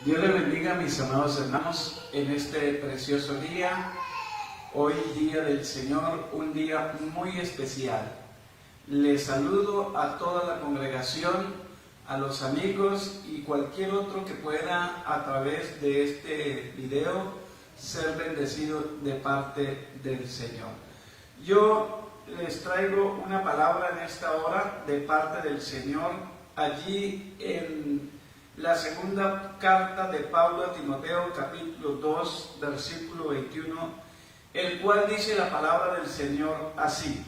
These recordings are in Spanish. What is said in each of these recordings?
Dios les bendiga, mis amados hermanos, en este precioso día, hoy día del Señor, un día muy especial. Les saludo a toda la congregación, a los amigos y cualquier otro que pueda a través de este video ser bendecido de parte del Señor. Yo les traigo una palabra en esta hora de parte del Señor, allí en la segunda carta de Pablo a Timoteo, capítulo 2, versículo 21, el cual dice la palabra del Señor así: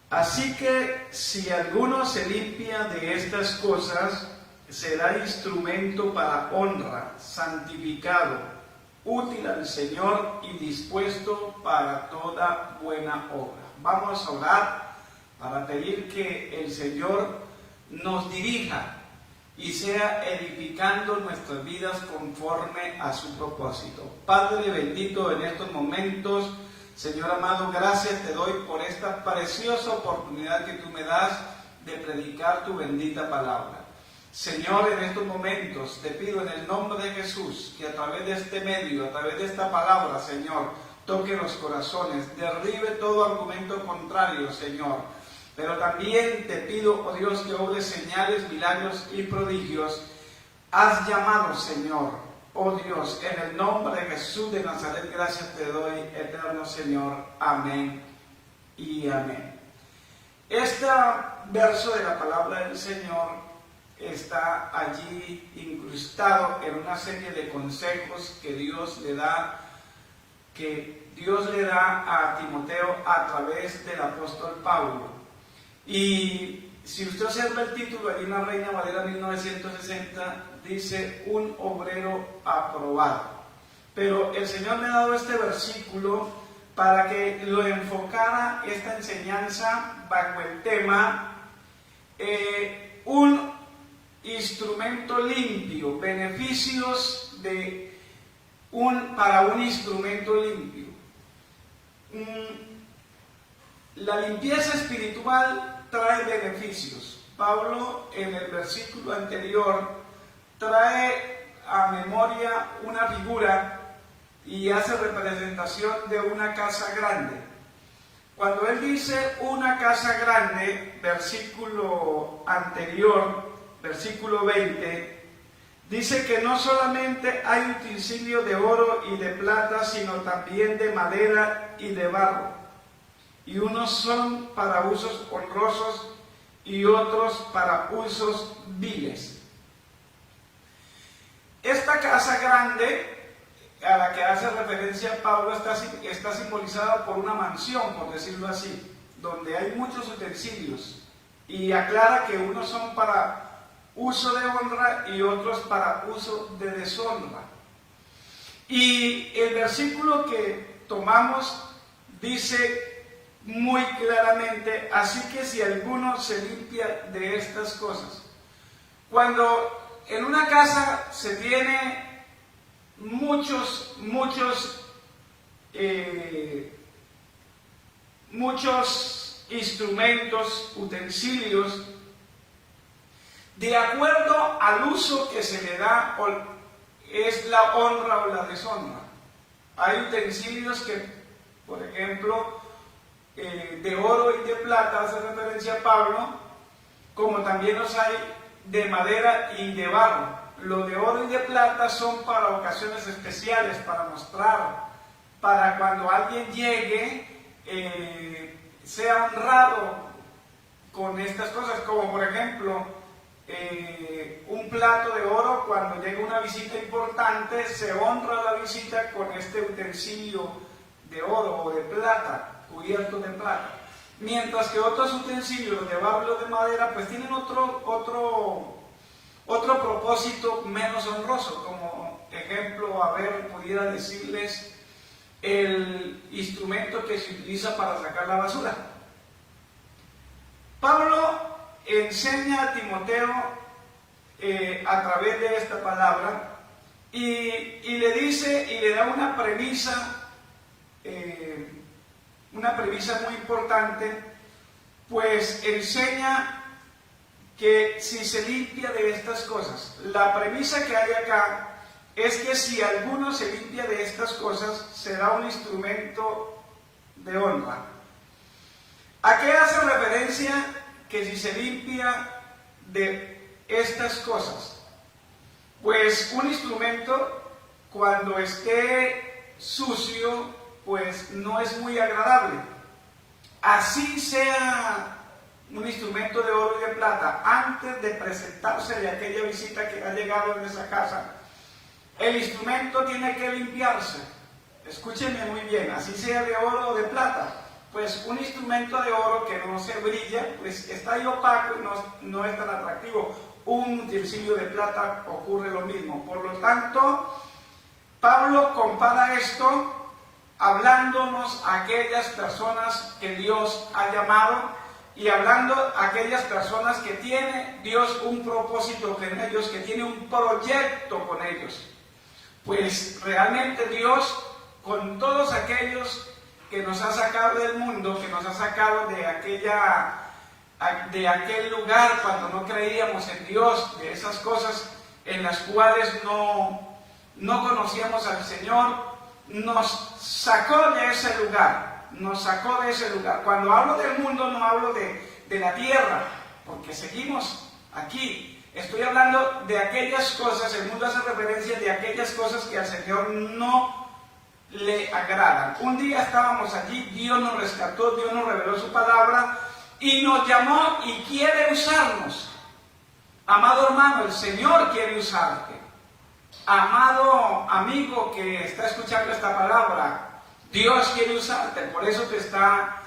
así que si alguno se limpia de estas cosas, será instrumento para honra, santificado, útil al Señor y dispuesto para toda buena obra. Vamos a orar para pedir que el Señor nos dirija y sea edificando nuestras vidas conforme a su propósito. Padre bendito, en estos momentos, Señor amado, gracias te doy por esta preciosa oportunidad que tú me das de predicar tu bendita palabra. Señor, en estos momentos te pido en el nombre de Jesús que a través de este medio, a través de esta palabra, Señor, toque los corazones, derribe todo argumento contrario, Señor. Pero también te pido, oh Dios, que obres señales, milagros y prodigios. Has llamado, Señor, oh Dios, en el nombre de Jesús de Nazaret, gracias te doy, eterno Señor. Amén y amén. Este verso de la palabra del Señor está allí incrustado en una serie de consejos que Dios le da a Timoteo a través del apóstol Pablo. Y si usted observa el título, ahí en la Reina Valera 1960, dice un obrero aprobado. Pero el Señor me ha dado este versículo para que lo enfocara esta enseñanza bajo el tema un instrumento limpio, beneficios para un instrumento limpio. La limpieza espiritual trae beneficios. Pablo en el versículo anterior trae a memoria una figura y hace representación de una casa grande. Cuando él dice una casa grande, versículo anterior, versículo 20, dice que no solamente hay utensilio de oro y de plata, sino también de madera y de barro. Y unos son para usos honrosos y otros para usos viles. Esta casa grande a la que hace referencia Pablo está simbolizada por una mansión, por decirlo así, donde hay muchos utensilios, y aclara que unos son para uso de honra y otros para uso de deshonra. Y el versículo que tomamos dice muy claramente: así que si alguno se limpia de estas cosas. Cuando en una casa se tiene muchos instrumentos, utensilios, de acuerdo al uso que se le da, es la honra o la deshonra. Hay utensilios que, por ejemplo, de oro y de plata, hace referencia a Pablo, como también los hay de madera y de barro. Los de oro y de plata son para ocasiones especiales, para mostrar, para cuando alguien llegue, sea honrado con estas cosas, como por ejemplo, un plato de oro. Cuando llega una visita importante, se honra la visita con este utensilio de oro o de plata, cubierto de plata, mientras que otros utensilios de barro o de madera pues tienen otro propósito menos honroso. Como ejemplo, pudiera decirles el instrumento que se utiliza para sacar la basura. Pablo enseña a Timoteo a través de esta palabra y le dice y le da una premisa muy importante, pues enseña que si se limpia de estas cosas. La premisa que hay acá es que si alguno se limpia de estas cosas, será un instrumento de honra. ¿A qué hace referencia que si se limpia de estas cosas? Pues un instrumento, cuando esté sucio, pues no es muy agradable. Así sea un instrumento de oro y de plata, antes de presentarse de aquella visita que ha llegado en esa casa, el instrumento tiene que limpiarse. Escúchenme muy bien, así sea de oro o de plata. Pues un instrumento de oro que no se brilla, pues está ahí opaco y no es tan atractivo. Un utensilio de plata ocurre lo mismo. Por lo tanto, Pablo compara esto hablándonos a aquellas personas que Dios ha llamado y hablando a aquellas personas que tiene Dios un propósito con ellos, que tiene un proyecto con ellos. Pues realmente Dios, con todos aquellos que nos ha sacado del mundo, que nos ha sacado de aquel lugar cuando no creíamos en Dios, de esas cosas en las cuales no conocíamos al Señor, nos sacó de ese lugar, nos sacó de ese lugar. Cuando hablo del mundo no hablo de la tierra, porque seguimos aquí. Estoy hablando de aquellas cosas, el mundo hace referencia de aquellas cosas que al Señor no le agradan. Un día estábamos allí, Dios nos rescató, Dios nos reveló su palabra y nos llamó y quiere usarnos. Amado hermano, el Señor quiere usarte. Amado amigo que está escuchando esta palabra, Dios quiere usarte, por eso te está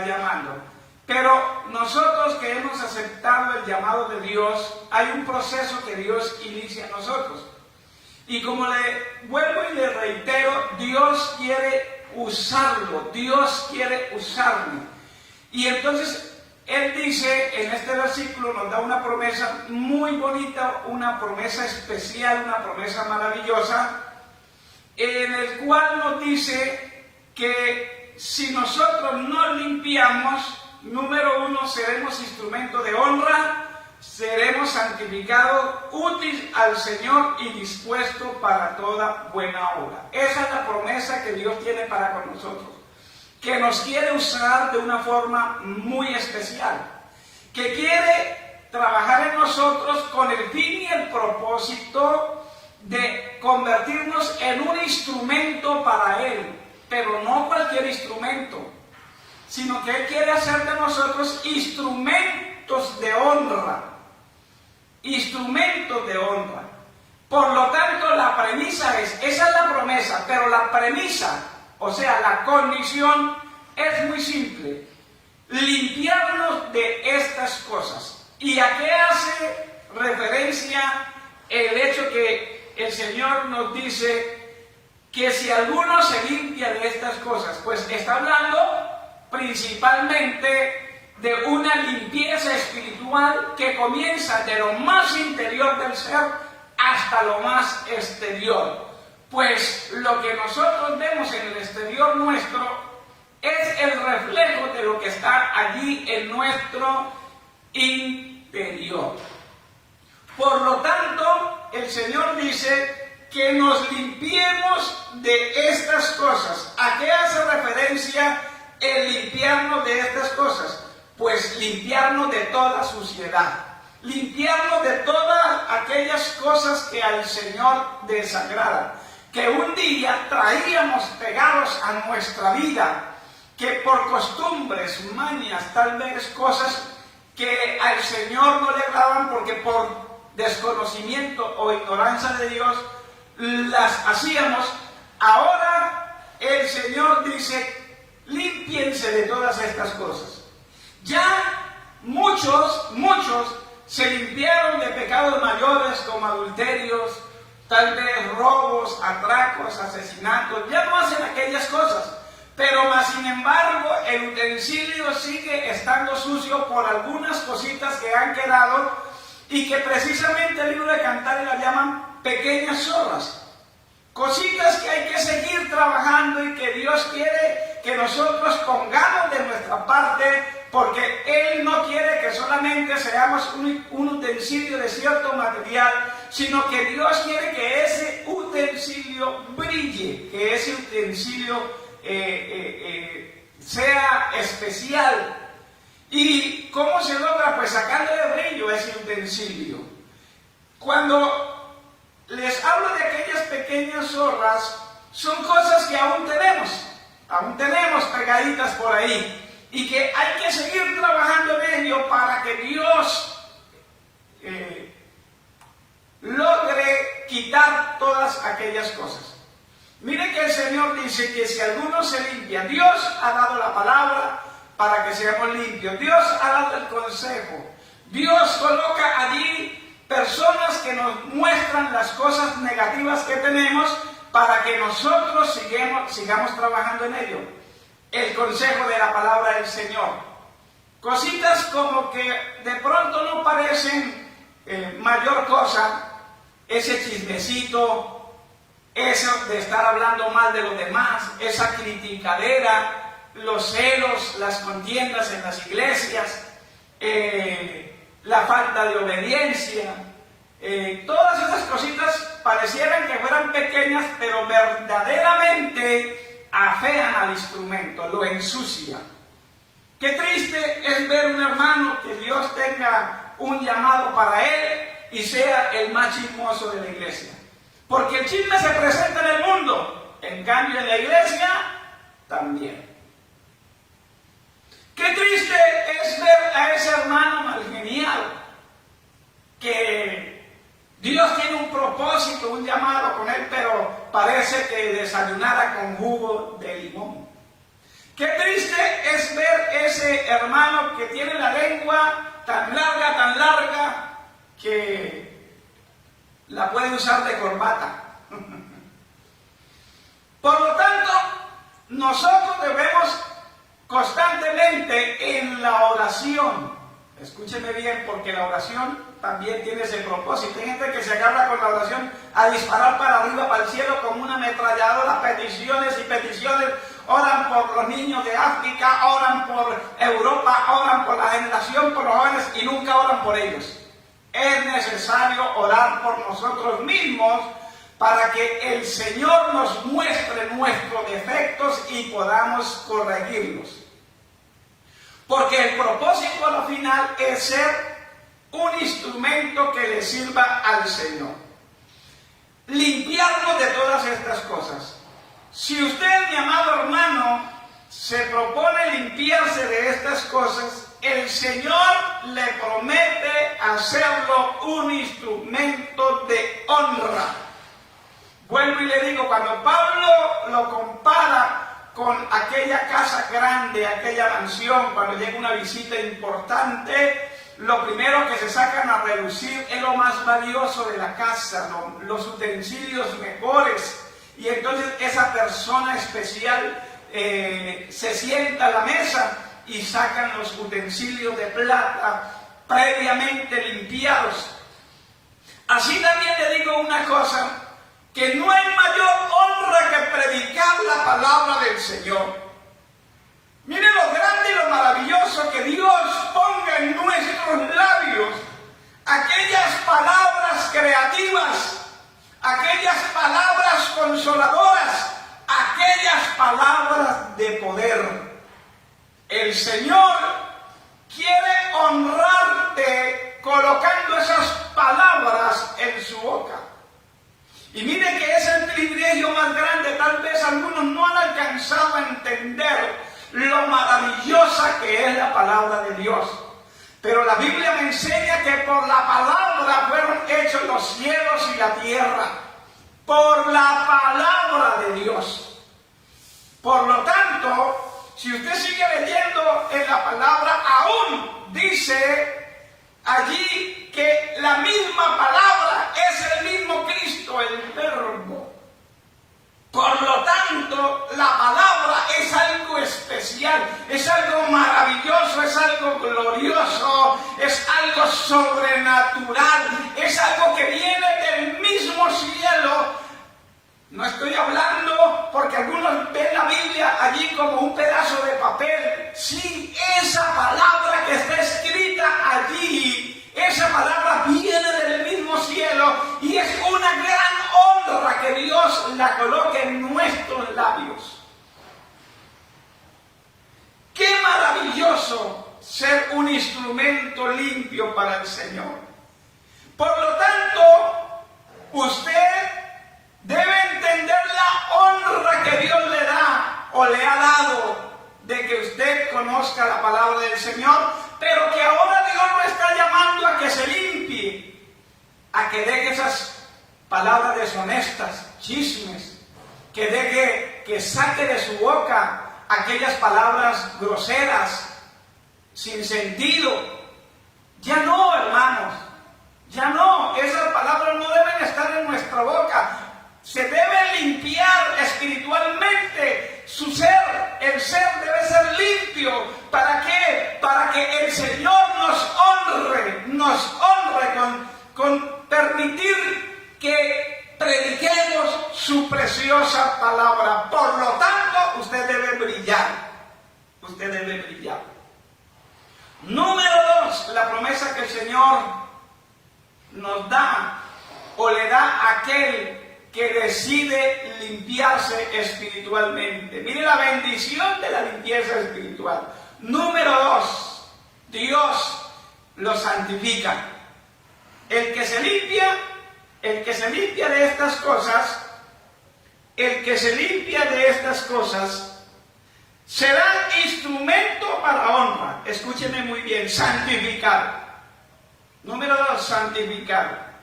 llamando. Pero nosotros que hemos aceptado el llamado de Dios, hay un proceso que Dios inicia en nosotros. Y como le vuelvo y le reitero, Dios quiere usarlo, Dios quiere usarme. Y entonces Él dice, en este versículo nos da una promesa muy bonita, una promesa especial, una promesa maravillosa, en el cual nos dice que si nosotros nos limpiamos, número uno, seremos instrumento de honra, seremos santificados, útil al Señor y dispuesto para toda buena obra. Esa es la promesa que Dios tiene para con nosotros, que nos quiere usar de una forma muy especial, que quiere trabajar en nosotros con el fin y el propósito de convertirnos en un instrumento para Él, pero no cualquier instrumento, sino que Él quiere hacer de nosotros instrumentos de honra. Instrumentos de honra. Por lo tanto, la premisa esa es la promesa, pero la premisa, o sea, la condición es muy simple: limpiarnos de estas cosas. ¿Y a qué hace referencia el hecho que el Señor nos dice que si alguno se limpia de estas cosas? Pues está hablando principalmente de una limpieza espiritual que comienza de lo más interior del ser hasta lo más exterior. Pues lo que nosotros vemos en el exterior nuestro es el reflejo de lo que está allí en nuestro interior. Por lo tanto, el Señor dice que nos limpiemos de estas cosas. ¿A qué hace referencia el limpiarnos de estas cosas? Pues limpiarnos de toda suciedad, limpiarnos de todas aquellas cosas que al Señor desagradan, que un día traíamos pegados a nuestra vida, que por costumbres, mañas, tal vez cosas que al Señor no le agradan porque por desconocimiento o ignorancia de Dios las hacíamos. Ahora el Señor dice: límpiense de todas estas cosas. Ya muchos se limpiaron de pecados mayores como adulterios, tal vez robos, atracos, asesinatos. Ya no hacen aquellas cosas, pero más sin embargo el utensilio sigue estando sucio por algunas cositas que han quedado y que precisamente el libro de Cantares las llaman pequeñas zorras. Cositas que hay que seguir trabajando y que Dios quiere que nosotros pongamos de nuestra parte porque Él no quiere que solamente seamos un utensilio de cierto material, sino que Dios quiere que ese utensilio brille, que ese utensilio sea especial. ¿Y cómo se logra? Pues sacándole brillo a ese utensilio. Cuando les hablo de aquellas pequeñas zorras, son cosas que aún tenemos pegaditas por ahí, y que hay que seguir trabajando en ello para que Dios logre quitar todas aquellas cosas. Mire que el Señor dice que si alguno se limpia, Dios ha dado la palabra para que seamos limpios, Dios ha dado el consejo, Dios coloca allí personas que nos muestran las cosas negativas que tenemos para que nosotros sigamos trabajando en ello. El consejo de la palabra del Señor. Cositas como que de pronto no parecen mayor cosa, ese chismecito, eso de estar hablando mal de los demás, esa criticadera, los celos, las contiendas en las iglesias, la falta de obediencia, todas esas cositas parecieran que fueran pequeñas, pero verdaderamente afean al instrumento, lo ensucian. Qué triste es ver un hermano que Dios tenga un llamado para él y sea el más chismoso de la iglesia. Porque el chisme se presenta en el mundo, en cambio en la iglesia también. Qué triste es ver a ese hermano malgeniado, que Dios tiene un propósito, un llamado con él, pero parece que desayunara con jugo de limón. Qué triste es ver ese hermano que tiene la lengua tan larga, que la puede usar de corbata. Por lo tanto, nosotros debemos constantemente en la oración, escúcheme bien, porque la oración también tiene ese propósito. Hay gente que se agarra con la oración a disparar para arriba, para el cielo, como una ametralladora, peticiones y peticiones. Oran por los niños de África, oran por Europa, oran por la generación, por los jóvenes, y nunca oran por ellos. Es necesario orar por nosotros mismos para que el Señor nos muestre nuestros defectos y podamos corregirlos. Porque el propósito al final es ser un instrumento que le sirva al Señor. Limpiarnos de todas estas cosas. Si usted, mi amado hermano, se propone limpiarse de estas cosas, el Señor le promete hacerlo un instrumento de honra. Vuelvo y le digo, cuando Pablo lo compara con aquella casa grande, aquella mansión, cuando llega una visita importante, lo primero que se sacan a relucir es lo más valioso de la casa, los utensilios mejores. Y entonces esa persona especial se sienta a la mesa y sacan los utensilios de plata previamente limpiados. Así también le digo una cosa, que no hay mayor honra que predicar la palabra del Señor. Mire lo grande y lo maravilloso que Dios ponga en nuestros labios aquellas palabras creativas, aquellas palabras consoladoras, aquellas palabras de poder. El Señor quiere honrarte colocando esas palabras en su boca. Y mire que es el privilegio más grande. Tal vez algunos no han alcanzado a entender lo maravillosa que es la palabra de Dios. Pero la Biblia me enseña que por la palabra fueron hechos los cielos y la tierra. Por la palabra de Dios. Por lo tanto, si usted sigue leyendo en la palabra, aún dice allí que la misma palabra es el mismo Cristo, el Verbo. Por lo tanto, la palabra es algo especial, es algo maravilloso, es algo glorioso, es algo sobrenatural, es algo que viene del mismo cielo. No estoy hablando porque algunos ven la Biblia allí como un pedazo de papel. Sí, esa palabra instrumento limpio para el Señor. Por lo tanto, usted debe entender la honra que Dios le da o le ha dado de que usted conozca la palabra del Señor, pero que ahora Dios lo está llamando a que se limpie, a que deje esas palabras deshonestas, chismes, que deje, que saque de su boca aquellas palabras groseras, sin sentido. Ya no, hermanos, ya no, esas palabras no deben estar en nuestra boca. Se debe limpiar espiritualmente su ser. El ser debe ser limpio. ¿Para qué? Para que el Señor nos honre con permitir que prediquemos su preciosa palabra. Por lo tanto, usted debe brillar. Usted debe brillar. Número 2, la promesa que el Señor nos da o le da a aquel que decide limpiarse espiritualmente. Mire la bendición de la limpieza espiritual. Número 2, Dios lo santifica. El que se limpia de estas cosas, será instrumento para honra. Escúcheme muy bien, santificar. Número 2, santificar.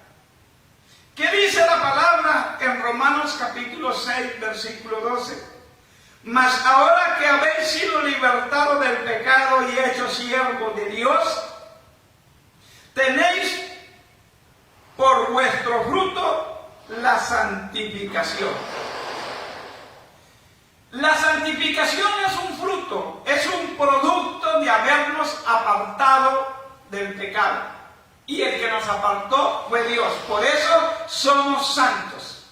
¿Qué dice la palabra en Romanos capítulo 6, versículo 12? Mas ahora que habéis sido libertados del pecado y hechos siervos de Dios, tenéis por vuestro fruto la santificación. La santificación es un fruto, es un producto de habernos apartado del pecado. Y el que nos apartó fue Dios. Por eso somos santos.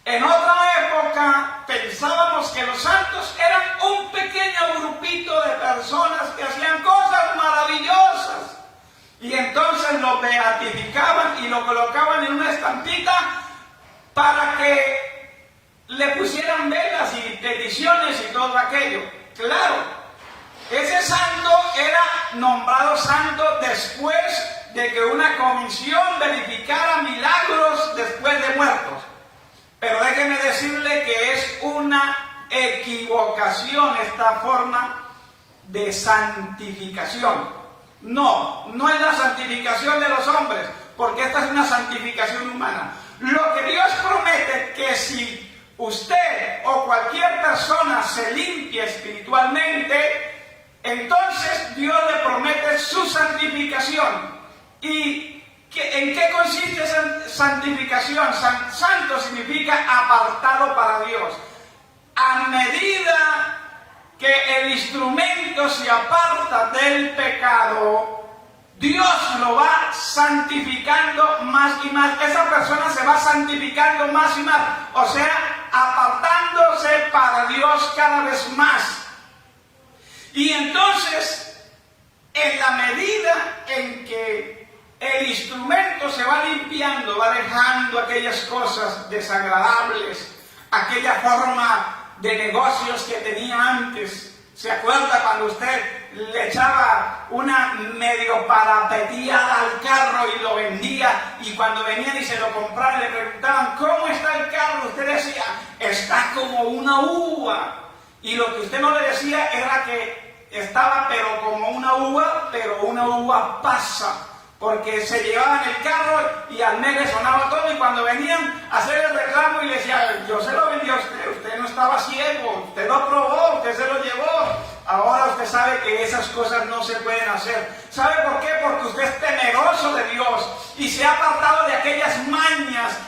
En otra época pensábamos que los santos eran un pequeño grupito de personas que hacían cosas maravillosas. Y entonces lo beatificaban y lo colocaban en una estampita para que le pusieran velas y peticiones y todo aquello. Claro, ese santo era nombrado santo después de que una comisión verificara milagros después de muertos. Pero déjeme decirle que es una equivocación esta forma de santificación. No es la santificación de los hombres, porque esta es una santificación humana. Lo que Dios promete que si usted o cualquier persona se limpia espiritualmente, entonces Dios le promete su santificación. ¿Y en qué consiste esa santificación? Santo significa apartado para Dios. A medida que el instrumento se aparta del pecado, Dios lo va santificando más y más. Esa persona se va santificando más y más. O sea, apartándose para Dios cada vez más. Y entonces, en la medida en que el instrumento se va limpiando, va dejando aquellas cosas desagradables, aquella forma de negocios que tenía antes. ¿Se acuerda cuando usted le echaba una medio parapeteada al carro y lo vendía? Y cuando venían y se lo compraban, le preguntaban, ¿cómo está el carro? Usted decía, está como una uva. Y lo que usted no le decía era que estaba pero como una uva, pero una uva pasa. Porque se llevaban el carro y al mes le sonaba todo, y cuando venían a hacer el reclamo y le decían, yo se lo vendí a usted, usted no estaba ciego, usted lo probó, usted se lo llevó. Ahora usted sabe que esas cosas no se pueden hacer. ¿Sabe por qué? Porque usted es temeroso de Dios y se ha apartado de aquellas mañas,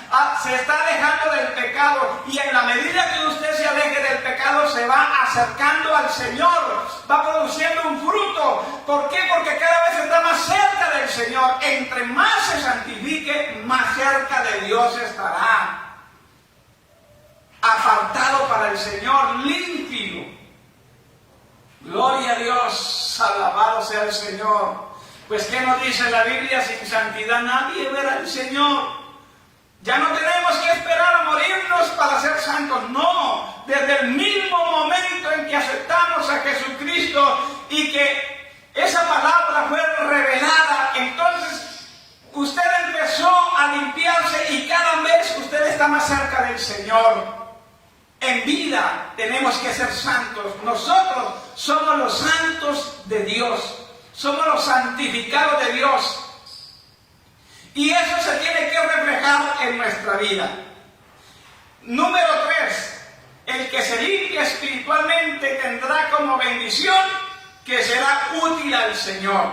se está alejando del pecado, y en la medida que usted se aleje del pecado se va acercando al Señor, va produciendo un fruto. ¿Por qué? Porque cada vez está más cerca del Señor. Entre más se santifique, más cerca de Dios estará. Apartado para el Señor, limpio. Gloria a Dios, alabado sea el Señor. Pues ¿qué nos dice la Biblia? Sin santidad nadie verá al Señor. Ya no tenemos que esperar a morirnos para ser santos. No, desde el mismo momento en que aceptamos a Jesucristo y que esa palabra fue revelada, entonces usted empezó a limpiarse y cada vez usted está más cerca del Señor. En vida tenemos que ser santos. Nosotros somos los santos de Dios. Somos los santificados de Dios. Y eso se tiene que reflejar en nuestra vida. Número 3. El que se limpia espiritualmente tendrá como bendición que será útil al Señor.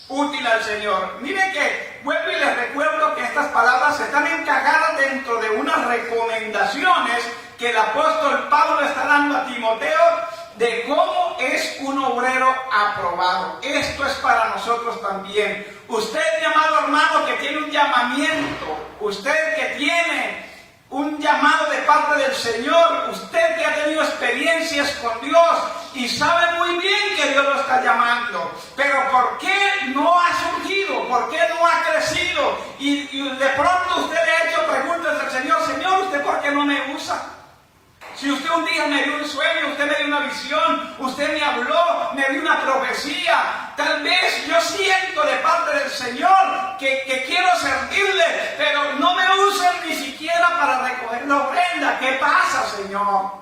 Útil al Señor. Miren que vuelvo y les recuerdo que estas palabras están encajadas dentro de unas recomendaciones que el apóstol Pablo está dando a Timoteo de cómo es un obrero aprobado. Esto es para nosotros también. Usted, mi amado hermano, que tiene un llamamiento, usted que tiene un llamado de parte del Señor, usted que ha tenido experiencias con Dios y sabe muy bien que Dios lo está llamando, pero ¿por qué no ha surgido? ¿Por qué no ha crecido? Y de pronto usted le ha hecho preguntas al Señor: Señor, ¿usted por qué no me usa? Si usted un día me dio un sueño, usted me dio una visión, usted me habló, me dio una profecía, tal vez yo siento de parte del Señor que quiero servirle, pero no me usen ni siquiera para recoger la ofrenda. ¿Qué pasa, Señor?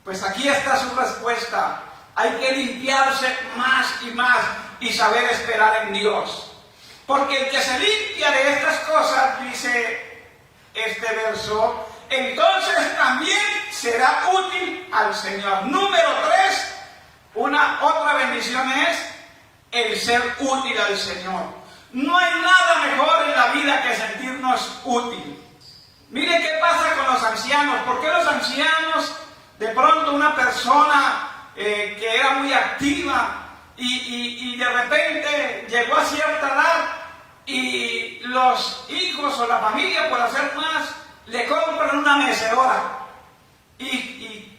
Pues aquí está su respuesta. Hay que limpiarse más y saber esperar en Dios. Porque el que se limpia de estas cosas, dice este verso, entonces también será útil al Señor. Número 3, otra bendición es el ser útil al Señor. No hay nada mejor en la vida que sentirnos útil. Mire qué pasa con los ancianos. ¿Por qué los ancianos, de pronto una persona que era muy activa y de repente llegó a cierta edad y los hijos o la familia, por hacer más, le compran una mecedora y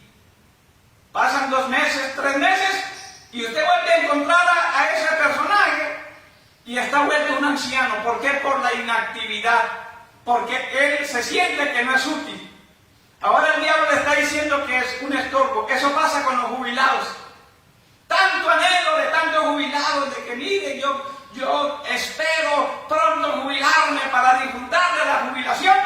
pasan 2 meses, 3 meses y usted vuelve a encontrar a ese personaje y está vuelto un anciano? ¿Por qué? Por la inactividad, porque él se siente que no es útil. Ahora el diablo le está diciendo que es un estorbo. Eso pasa con los jubilados. Tanto anhelo de tantos jubilados de que mire, yo espero pronto jubilarme para disfrutar de la jubilación.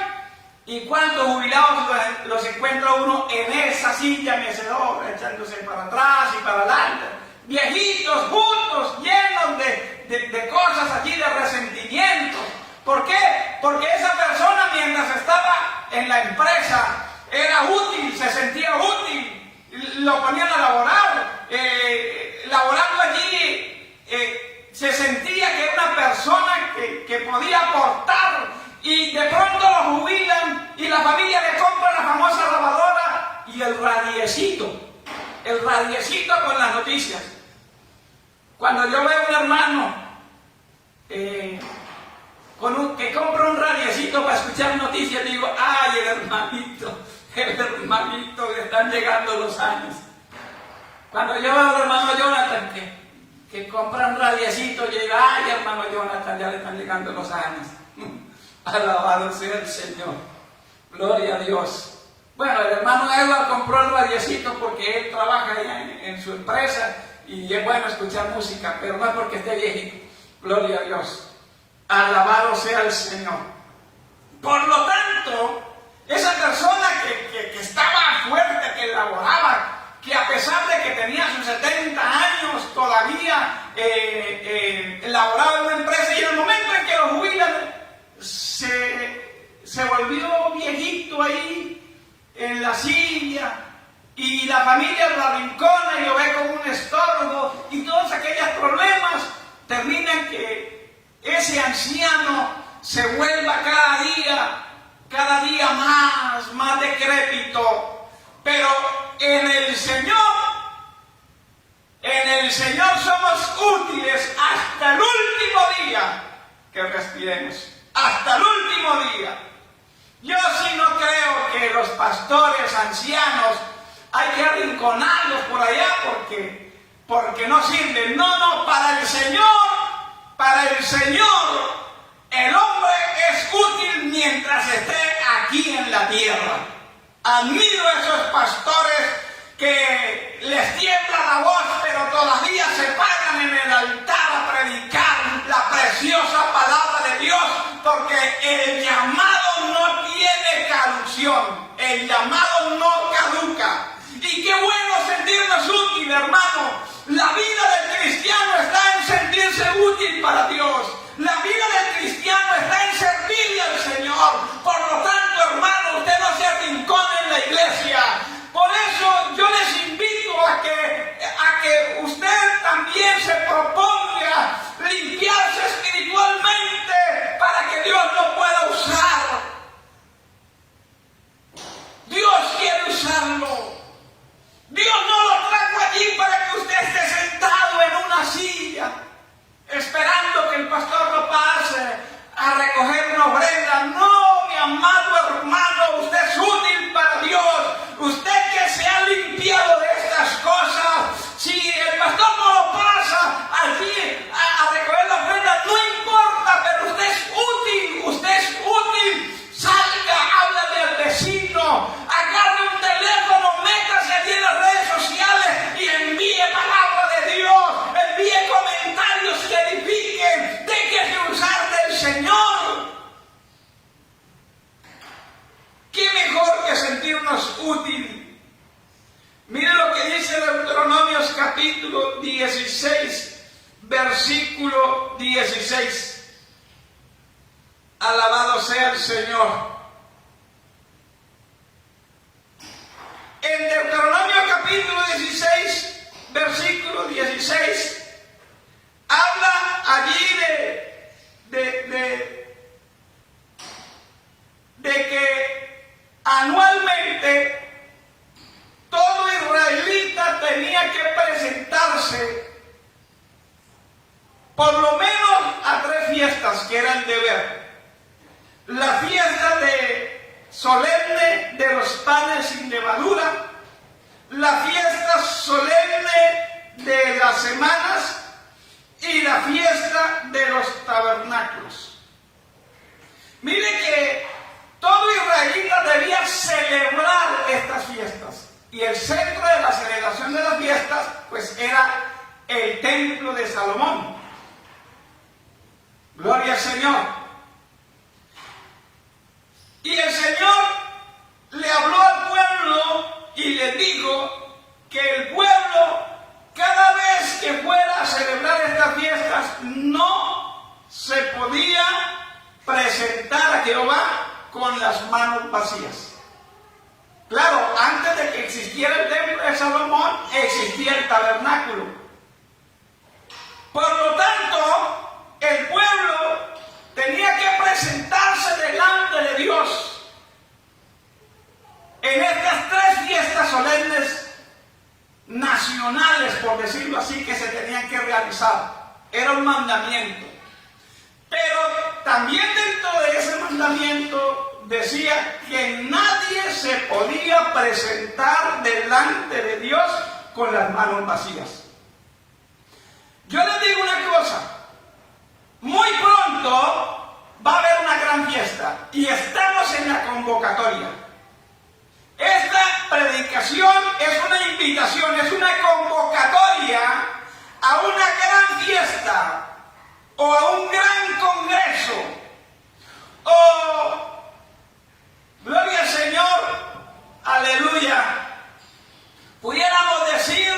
¿Y cuántos jubilados los encuentra uno en esa silla mecedora, echándose para atrás y para adelante? Viejitos, juntos, llenos de cosas allí, de resentimiento. ¿Por qué? Porque esa persona, mientras estaba en la empresa, era útil, se sentía útil, lo ponían a laborar, laborando allí, se sentía que era una persona que podía aportar. Y de pronto lo jubilan y la familia le compra la famosa lavadora y el radiecito con las noticias. Cuando yo veo a un hermano que compra un radiecito para escuchar noticias, digo: ay, el hermanito, le están llegando los años. Cuando yo veo al hermano Jonathan que compra un radiecito, yo digo: ay, hermano Jonathan, ya le están llegando los años. Alabado sea el Señor. Gloria a Dios. Bueno, el hermano Edward compró el radiecito porque él trabaja en su empresa y es bueno escuchar música, pero no es porque esté viejito. Gloria a Dios. Alabado sea el Señor. Por lo tanto, esa persona que estaba fuerte, que laboraba, que a pesar de que tenía sus 70 años, todavía laboraba en una empresa, y en el momento en que lo jubilan, se volvió viejito ahí en la silla y la familia lo arrincona y lo ve como un estorbo, y todos aquellos problemas terminan que ese anciano se vuelva cada día más decrépito. Pero en el Señor somos útiles hasta el último día que respiremos. Hasta el último día. Yo sí no creo que los pastores ancianos hay que arrinconarlos por allá porque no sirven. No, para el Señor, el hombre es útil mientras esté aquí en la tierra. Admiro a esos pastores que les tiembla la voz, pero todavía se paran en el altar a predicar la preciosa palabra de Dios, porque el llamado no tiene caducción, el llamado no caduca. Y qué bueno sentirnos útiles, hermano. La vida del cristiano está en sentirse útil para Dios. La vida del cristiano está en servirle al Señor. Por lo tanto, hermano, usted no se arrincone en la iglesia. Por eso yo les invito a que usted también se proponga limpiarse espiritualmente para que Dios lo pueda usar. Dios quiere usarlo. Dios no lo trajo allí para que usted esté sentado en una silla esperando que el pastor lo pase a recoger una ofrenda. No, mi amado hermano, usted es útil para Dios. Usted que se ha limpiado de estas cosas, si el pastor no lo pasa allí a recoger la ofrenda, no importa, pero usted es útil. Salga, háblale al vecino, agarre un teléfono, métase allí en las redes sociales y envíe palabra de Dios, envíe comentarios que edifiquen, déjese usar del Señor. ¿Qué mejor que sentirnos útiles? Mire lo que dice Deuteronomios capítulo 16, versículo 16. Alabado sea el Señor. En Deuteronomio capítulo 16, versículo 16, habla allí de que anualmente todo israelita tenía que presentarse por lo menos a 3 fiestas que era el deber. La fiesta solemne de los panes sin levadura, la fiesta solemne de las semanas y la fiesta de los tabernáculos. Mire que todo israelita debía celebrar estas fiestas, y el centro de la celebración de las fiestas pues era el templo de Salomón. Gloria al Señor. Y el Señor le habló al pueblo y le dijo que el pueblo, cada vez que fuera a celebrar estas fiestas, no se podía presentar a Jehová con las manos vacías. Claro, antes de que existiera el templo de Salomón, existía el tabernáculo. Por lo tanto, el pueblo tenía que presentarse delante de Dios en estas 3 fiestas solemnes nacionales, por decirlo así, que se tenían que realizar. Era un mandamiento. Pero también dentro de ese mandamiento decía que nadie se podía presentar delante de Dios con las manos vacías. Yo les digo una cosa. Muy pronto va a haber una gran fiesta y estamos en la convocatoria. Esta predicación es una invitación, es una convocatoria a una gran fiesta o a un gran congreso o, gloria al Señor, aleluya, pudiéramos decir,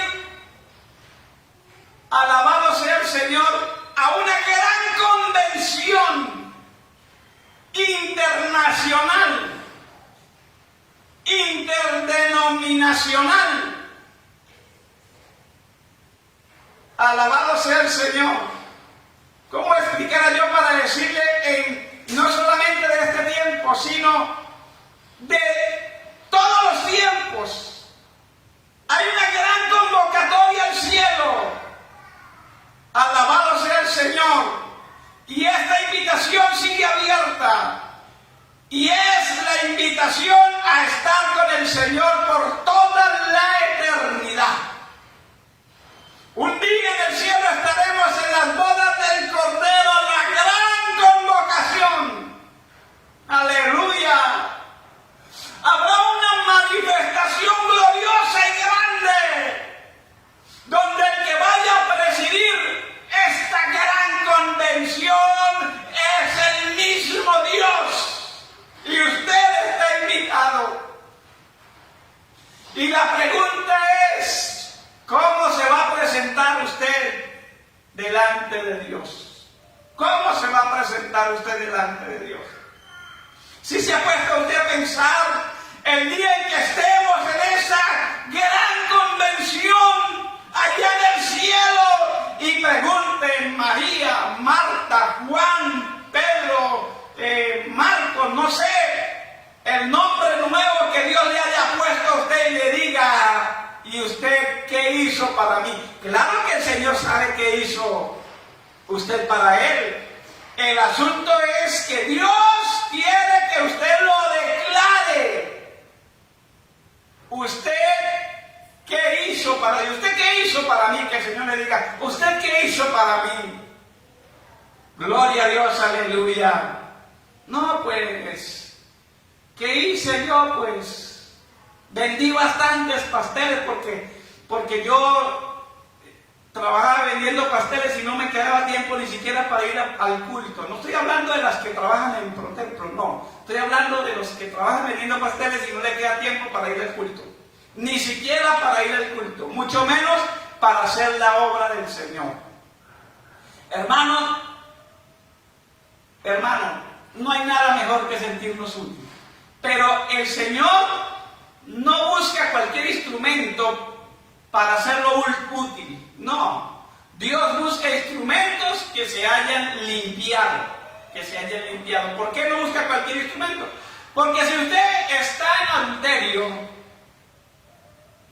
alabado sea el Señor, a una gran convención internacional, interdenominacional. Alabado sea el Señor. ¿Cómo explicara yo para decirle no solamente de este tiempo, sino de todos los tiempos? Hay una gran convocatoria al cielo. Alabado sea el Señor. Y esta invitación sigue abierta. Y es la invitación a estar con el Señor por toda la eternidad. Un día en el cielo estaremos en las bodas del Cordero, la gran convocación. Aleluya. Habrá una manifestación gloriosa y grande Y la pregunta es, ¿cómo se va a presentar usted delante de Dios? ¿Cómo se va a presentar usted delante de Dios? Si se ha puesto usted a pensar el día en que estemos en esa gran convención allá en el cielo y pregunten María, Marta, Juan, Pedro, Marcos, no sé, el nombre nuevo que Dios le haya puesto a usted y le diga, ¿y usted qué hizo para mí? Claro que el Señor sabe qué hizo usted para Él. El asunto es que Dios quiere que usted lo declare. ¿Usted qué hizo para mí? ¿Usted qué hizo para mí? Que el Señor le diga, ¿usted qué hizo para mí? Gloria a Dios, aleluya. No, pues, ¿qué hice yo? Pues, vendí bastantes pasteles porque yo trabajaba vendiendo pasteles y no me quedaba tiempo ni siquiera para ir al culto. No estoy hablando de las que trabajan en ProTemplo, no. Estoy hablando de los que trabajan vendiendo pasteles y no les queda tiempo para ir al culto. Ni siquiera para ir al culto, mucho menos para hacer la obra del Señor. Hermano, no hay nada mejor que sentirnos útiles. Pero el Señor no busca cualquier instrumento para hacerlo útil. No, Dios busca instrumentos que se hayan limpiado. ¿Por qué no busca cualquier instrumento? Porque si usted está en adulterio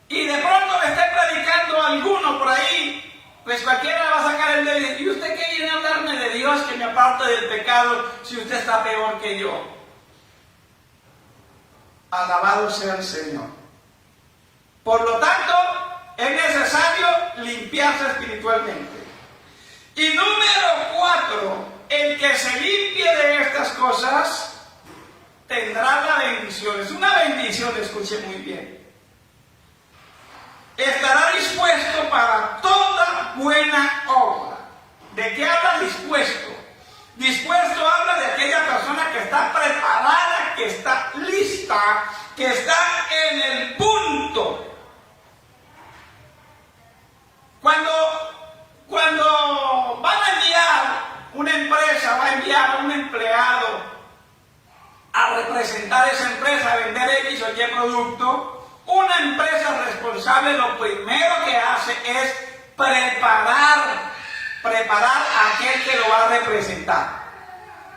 y de pronto le está predicando a alguno por ahí, pues cualquiera le va a sacar el dedo. ¿Y usted qué viene a hablarme de Dios que me aparte del pecado si usted está peor que yo? Alabado sea el Señor. Por lo tanto, es necesario limpiarse espiritualmente. Y número 4, el que se limpie de estas cosas tendrá la bendición. Es una bendición, escuche muy bien. Estará dispuesto para toda buena obra. ¿De qué habla dispuesto? Dispuesto habla de aquella persona que está preparada, que está lista, que está en el punto. Cuando van a enviar, una empresa va a enviar a un empleado a representar esa empresa, a vender X o Y producto, una empresa responsable lo primero que hace es preparar a aquel que lo va a representar.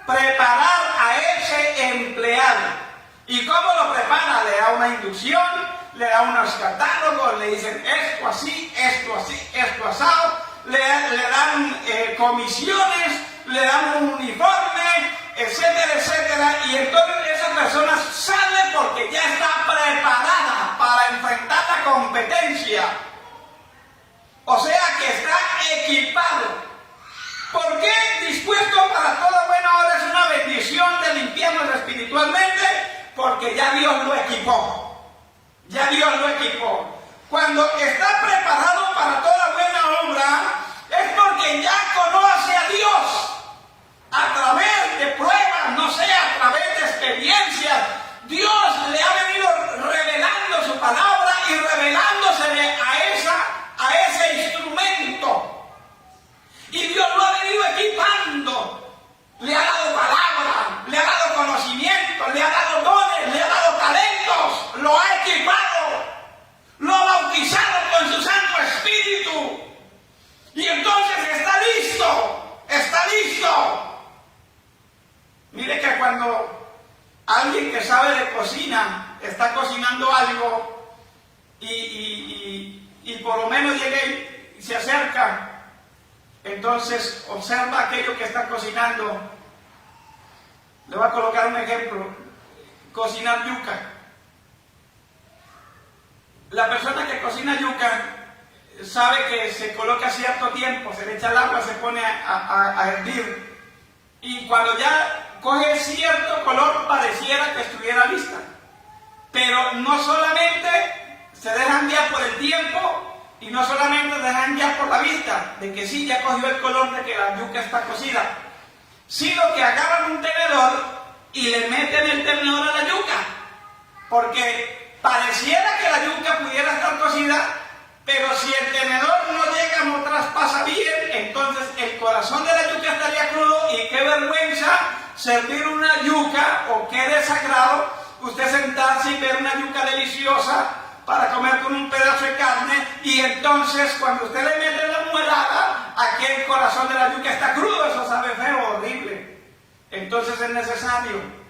Preparar a ese empleado. ¿Y cómo lo prepara? Le da una inducción, le da unos catálogos, le dicen esto así, esto asado, le dan comisiones, le dan un uniforme, etcétera, etcétera. Y entonces esa persona sale porque ya está preparada para enfrentar la competencia. O sea que está equipado. ¿Por qué dispuesto para toda buena obra? Es una bendición de limpiarnos espiritualmente, porque ya Dios lo equipó. Ya Dios lo equipó. Cuando está preparado para toda buena obra, es porque ya conoce a Dios. A través de pruebas, no sé, a través de experiencias, Dios le ha venido revelando su palabra y revelándosele a ese instrumento. Y Dios lo ha venido equipando. Le ha dado palabra, le ha dado conocimiento, le ha dado dones, le ha dado talentos. Lo ha equipado. Lo ha bautizado con su Santo Espíritu. Y entonces está listo. Está listo. Mire que cuando alguien que sabe de cocina está cocinando algo y por lo menos llega y se acerca, entonces observa aquello que está cocinando. Le voy a colocar un ejemplo: cocinar yuca. La persona que cocina yuca sabe que se coloca cierto tiempo, se le echa el agua, se pone a hervir, y cuando ya coge cierto color pareciera que estuviera lista. Pero no solamente se dejan guiar por el tiempo y no solamente se dejan guiar por la vista de que sí, ya cogió el color de que la yuca está cocida, sino que agarran un tenedor y le meten el tenedor a la yuca, porque Pareciera que la yuca pudiera estar cocida, pero si el tenedor no llega, no traspasa bien, entonces el corazón de la yuca estaría crudo y qué vergüenza servir una yuca, o qué desagrado usted sentarse y ver una yuca deliciosa para comer con un pedazo de carne, y entonces cuando usted le mete la muelada, aquí el corazón de la yuca está crudo, eso sabe feo, horrible. Entonces es necesario